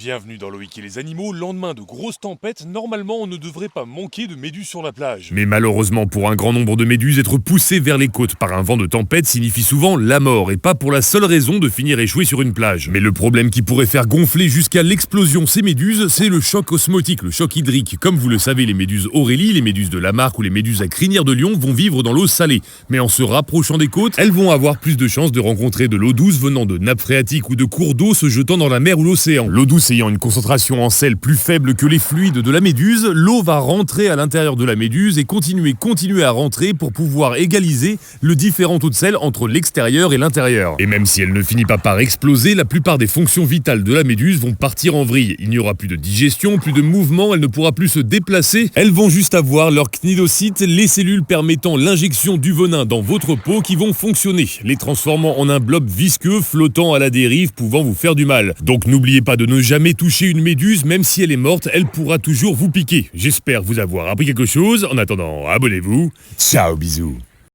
Bienvenue dans Loïc et les animaux. Lendemain de grosses tempêtes, normalement on ne devrait pas manquer de méduses sur la plage. Mais malheureusement pour un grand nombre de méduses, être poussé vers les côtes par un vent de tempête signifie souvent la mort, et pas pour la seule raison de finir échoué sur une plage. Mais le problème qui pourrait faire gonfler jusqu'à l'explosion ces méduses, c'est le choc osmotique, le choc hydrique. Comme vous le savez, les méduses Aurélie, les méduses de Lamarck ou les méduses à crinière de lion vont vivre dans l'eau salée. Mais en se rapprochant des côtes, elles vont avoir plus de chances de rencontrer de l'eau douce venant de nappes phréatiques ou de cours d'eau se jetant dans la mer ou l'océan. L'eau douce ayant une concentration en sel plus faible que les fluides de la méduse, l'eau va rentrer à l'intérieur de la méduse et continuer à rentrer pour pouvoir égaliser le différent taux de sel entre l'extérieur et l'intérieur. Et même si elle ne finit pas par exploser, la plupart des fonctions vitales de la méduse vont partir en vrille. Il n'y aura plus de digestion, plus de mouvement, elle ne pourra plus se déplacer. Elles vont juste avoir leurs cnidocytes, les cellules permettant l'injection du venin dans votre peau qui vont fonctionner, les transformant en un blob visqueux flottant à la dérive pouvant vous faire du mal. Donc n'oubliez pas de ne jamais toucher une méduse, même si elle est morte, elle pourra toujours vous piquer. J'espère vous avoir appris quelque chose. En attendant, abonnez-vous. Ciao, bisous.